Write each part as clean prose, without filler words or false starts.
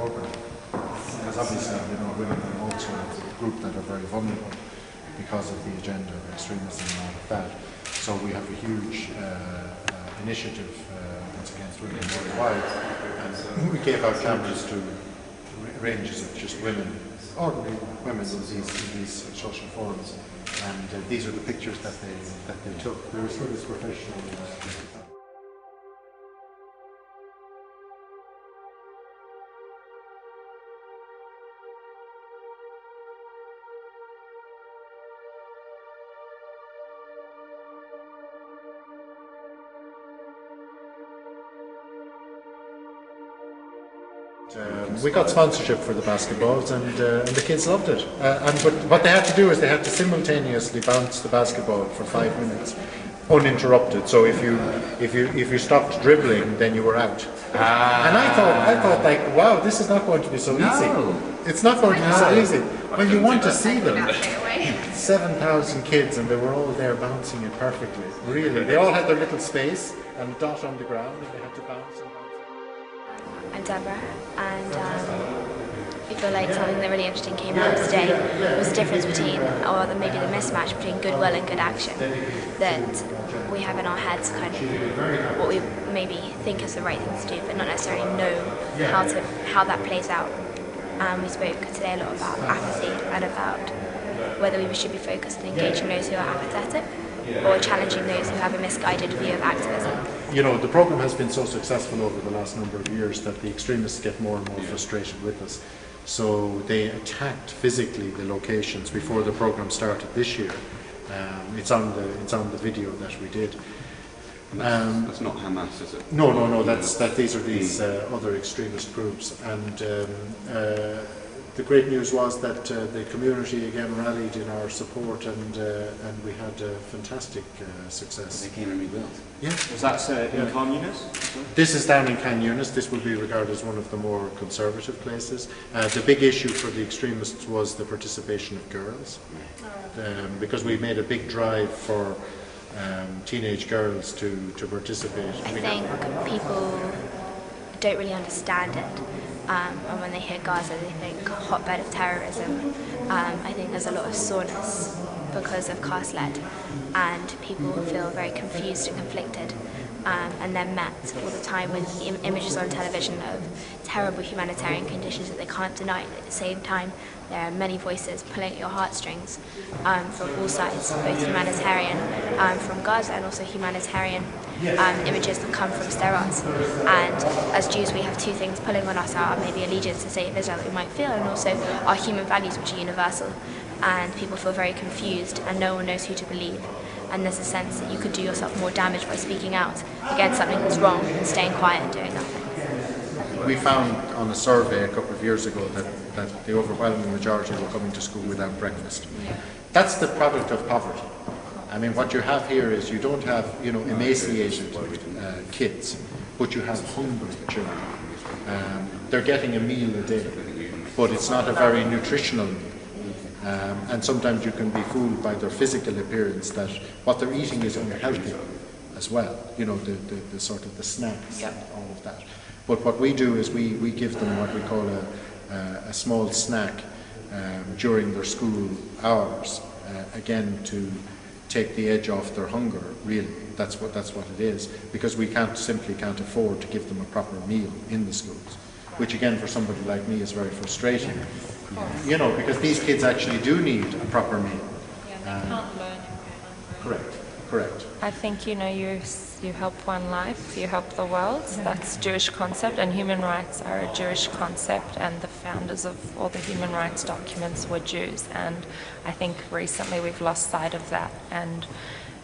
program. Because obviously, women are also a group that are very vulnerable because of the agenda of extremism and all of that. So we have a huge initiative against women worldwide, and we gave out cameras to ranges of just women, ordinary women in these social forums, and these are the pictures that they took. They were sort of professional. We got sponsorship for the basketballs, and the kids loved it. But what they had to do is they had to simultaneously bounce the basketball for 5 minutes, uninterrupted. So if you stopped dribbling, then you were out. And I thought like, wow, this is not going to be so easy. It's not going to be so easy. When you want to see them, 7,000 kids, and they were all there bouncing it perfectly. Really, they all had their little space and dot on the ground, and they had to bounce. I'm Deborah, and we feel like something that really interesting came out today was the difference between, or maybe the mismatch between goodwill and good action that we have in our heads, kind of what we maybe think is the right thing to do, but not necessarily know how that plays out. We spoke today a lot about apathy and about whether we should be focused on engaging those who are apathetic or challenging those who have a misguided view of activism. The program has been so successful over the last number of years that the extremists get more and more frustrated with us. So they attacked physically the locations before the program started this year. It's on the video that we did. That's not Hamas, is it? No. These are these other extremist groups, and the great news was that the community again rallied in our support, and we had fantastic success. They came and rebuilt. Yeah. Was that in Khan Yunis? This is down in Khan Yunis. This would be regarded as one of the more conservative places. The big issue for the extremists was the participation of girls, because we made a big drive for teenage girls to participate. I think people don't really understand it. And when they hear Gaza, they think hotbed of terrorism. I think there's a lot of soreness because of Cast-led, and people feel very confused and conflicted, and they're met all the time with images on television of terrible humanitarian conditions that they can't deny. At the same time, there are many voices pulling at your heartstrings from all sides, both humanitarian from Gaza and also humanitarian images that come from steroids. And as Jews, we have two things pulling on us: our maybe allegiance to the state of Israel that we might feel, and also our human values, which are universal. And people feel very confused, and no one knows who to believe. And there's a sense that you could do yourself more damage by speaking out against something that's wrong and staying quiet and doing nothing. We found on a survey a couple of years ago that the overwhelming majority were coming to school without breakfast. That's the product of poverty. I mean, what you have here is you don't have, emaciated kids, but you have hungry children. They're getting a meal a day, but it's not a very nutritional meal. And sometimes you can be fooled by their physical appearance that what they're eating is unhealthy as well. The sort of the snacks and all of that. But what we do is we give them what we call a small snack during their school hours, again to take the edge off their hunger. Really, that's what it is, because we simply can't afford to give them a proper meal in the schools, which again for somebody like me is very frustrating. Because these kids actually do need a proper meal. Yeah, they can't learn if they're hungry. Correct. I think you help one life, you help the world. That's a Jewish concept, and human rights are a Jewish concept, and the founders of all the human rights documents were Jews. And I think recently we've lost sight of that, and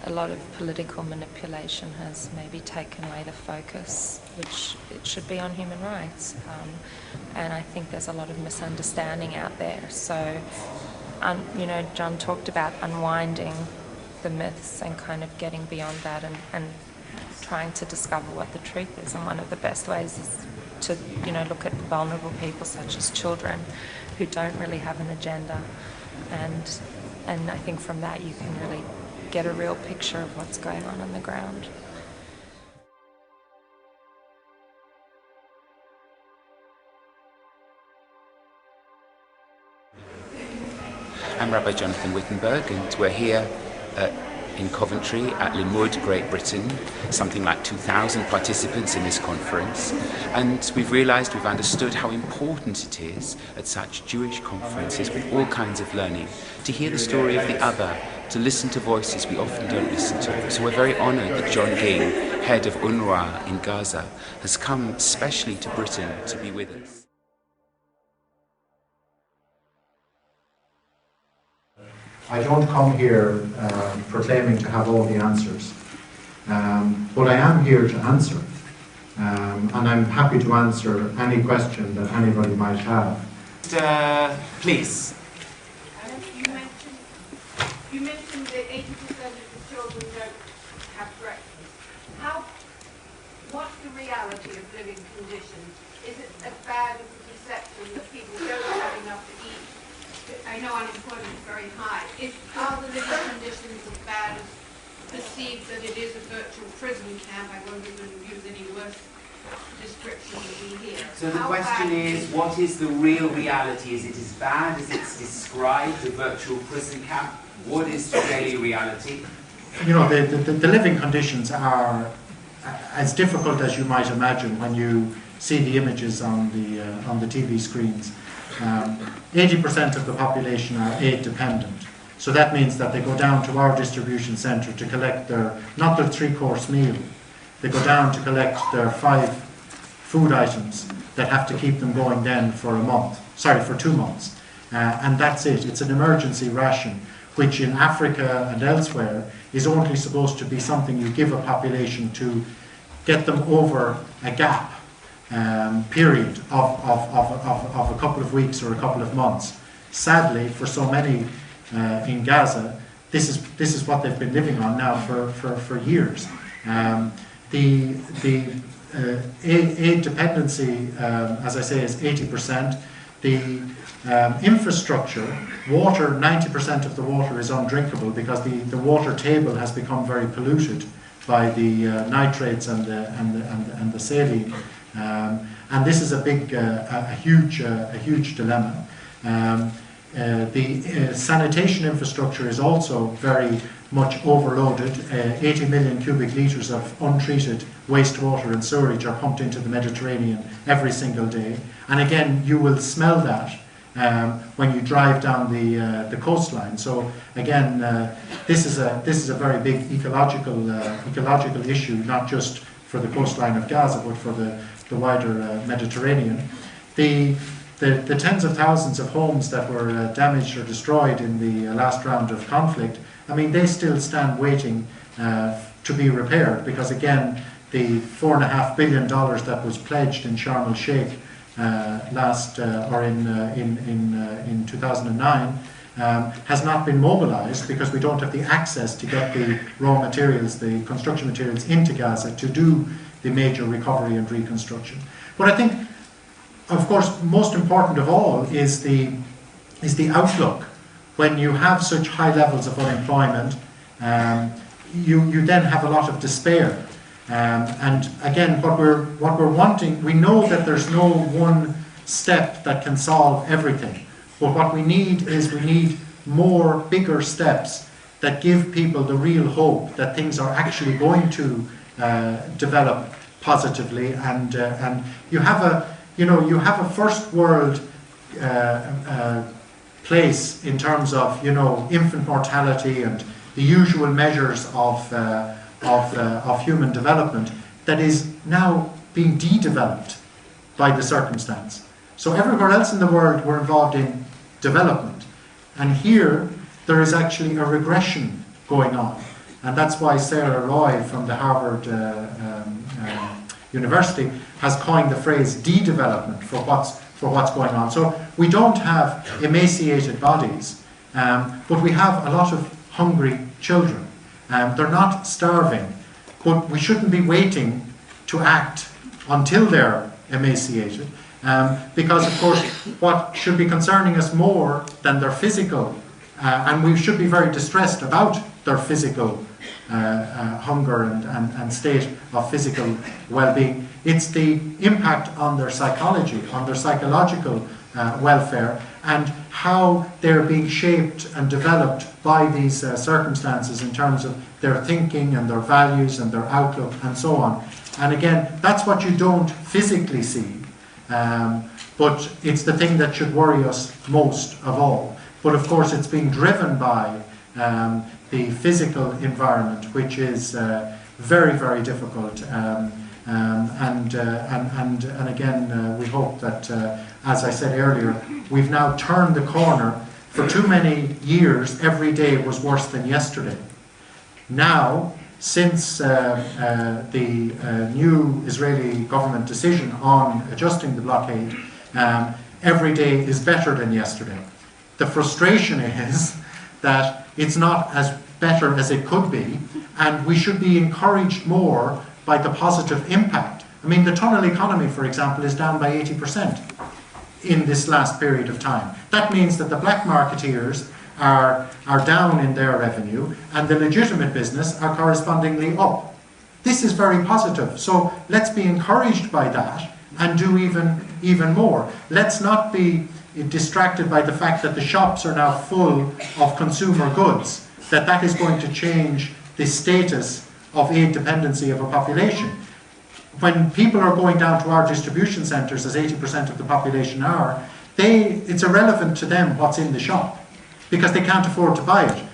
a lot of political manipulation has maybe taken away the focus, which it should be on human rights. And I think there's a lot of misunderstanding out there. So, John talked about unwinding the myths and kind of getting beyond that and trying to discover what the truth is. And one of the best ways is to, look at vulnerable people such as children who don't really have an agenda. And I think from that you can really get a real picture of what's going on the ground. I'm Rabbi Jonathan Wittenberg, and we're here in Coventry at Limmud, Great Britain, something like 2,000 participants in this conference, and we've understood how important it is at such Jewish conferences with all kinds of learning to hear the story of the other, to listen to voices we often don't listen to. So we're very honoured that John Ging, head of UNRWA in Gaza, has come specially to Britain to be with us. I don't come here proclaiming to have all the answers, but I am here to answer, and I'm happy to answer any question that anybody might have. Please. You mentioned that 80% of the children don't have breakfast. What's the reality of living conditions? Is it as bad as the perception that people don't have enough to eat? I know unemployment is very high. Are the living conditions as bad as perceived that it is a virtual prison camp? I won't even use any worse description than we hear. So the question is, what is the real reality? Is it as bad as it's described, the virtual prison camp? What is the daily reality? You know, the living conditions are as difficult as you might imagine when you see the images on the TV screens. 80% of the population are aid dependent. So that means that they go down to our distribution centre to collect not their 3-course meal, they go down to collect their 5 food items that have to keep them going then for 2 months. And that's it. It's an emergency ration, which in Africa and elsewhere is only supposed to be something you give a population to get them over a gap period of a couple of weeks or a couple of months. Sadly, for so many in Gaza, this is what they've been living on now for years. The aid dependency, as I say, is 80%. The infrastructure, water, 90% of the water is undrinkable because the water table has become very polluted by the nitrates and the saline. And this is a huge dilemma. The sanitation infrastructure is also very much overloaded. 80 million cubic litres of untreated wastewater and sewerage are pumped into the Mediterranean every single day. And again, you will smell that when you drive down the coastline. So again, this is a very big ecological issue, not just for the coastline of Gaza, but for the wider Mediterranean. The tens of thousands of homes that were damaged or destroyed in the last round of conflict, I mean, they still stand waiting to be repaired, because again, the $4.5 billion that was pledged in Sharm el-Sheikh in 2009 has not been mobilized because we don't have the access to get the raw materials, the construction materials into Gaza to do the major recovery and reconstruction. But I think, of course, most important of all is the outlook. When you have such high levels of unemployment, you then have a lot of despair. And again, what we're wanting, we know that there's no one step that can solve everything. But what we need is more bigger steps that give people the real hope that things are actually going to develop positively, and you have a first world place in terms of infant mortality and the usual measures of human development that is now being de-developed by the circumstance. So everywhere else in the world we're involved in development, and here there is actually a regression going on. And that's why Sarah Roy from the Harvard University has coined the phrase de-development for what's going on. So we don't have emaciated bodies, but we have a lot of hungry children. They're not starving, but we shouldn't be waiting to act until they're emaciated, because of course what should be concerning us more than their physical, and we should be very distressed about their physical hunger and state of physical well-being. It's the impact on their psychology, on their psychological welfare, and how they're being shaped and developed by these circumstances in terms of their thinking and their values and their outlook and so on. And again, that's what you don't physically see, but it's the thing that should worry us most of all. But of course it's being driven by the physical environment, which is very, very difficult. And again, we hope that, as I said earlier, we've now turned the corner. For too many years, every day was worse than yesterday. Now, since the new Israeli government decision on adjusting the blockade, every day is better than yesterday. The frustration is that it's not as better as it could be, and we should be encouraged more by the positive impact. I mean, the tunnel economy, for example, is down by 80% in this last period of time. That means that the black marketeers are down in their revenue, and the legitimate business are correspondingly up. This is very positive, so let's be encouraged by that and do even more. Let's not be distracted by the fact that the shops are now full of consumer goods, that is going to change the status of aid dependency of a population. When people are going down to our distribution centres, as 80% of the population are, it's irrelevant to them what's in the shop, because they can't afford to buy it.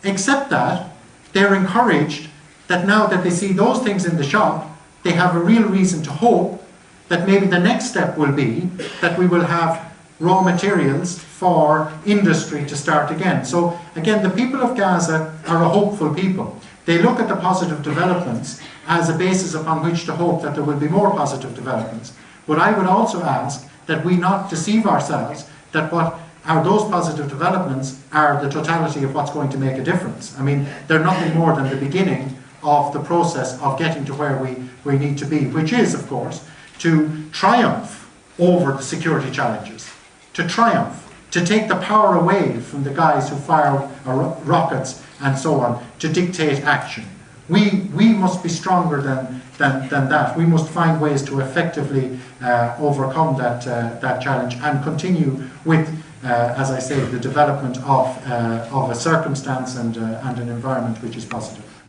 Except that they're encouraged that now that they see those things in the shop, they have a real reason to hope that maybe the next step will be that we will have raw materials for industry to start again. So again, the people of Gaza are a hopeful people. They look at the positive developments as a basis upon which to hope that there will be more positive developments. But I would also ask that we not deceive ourselves that what are those positive developments are the totality of what's going to make a difference. I mean, they're nothing more than the beginning of the process of getting to where we need to be, which is, of course, to triumph over the security challenges, to triumph, to take the power away from the guys who fire rockets and so on, to dictate action. We must be stronger than that. We must find ways to effectively overcome that challenge and continue with, as I say, the development of a circumstance and an environment which is positive.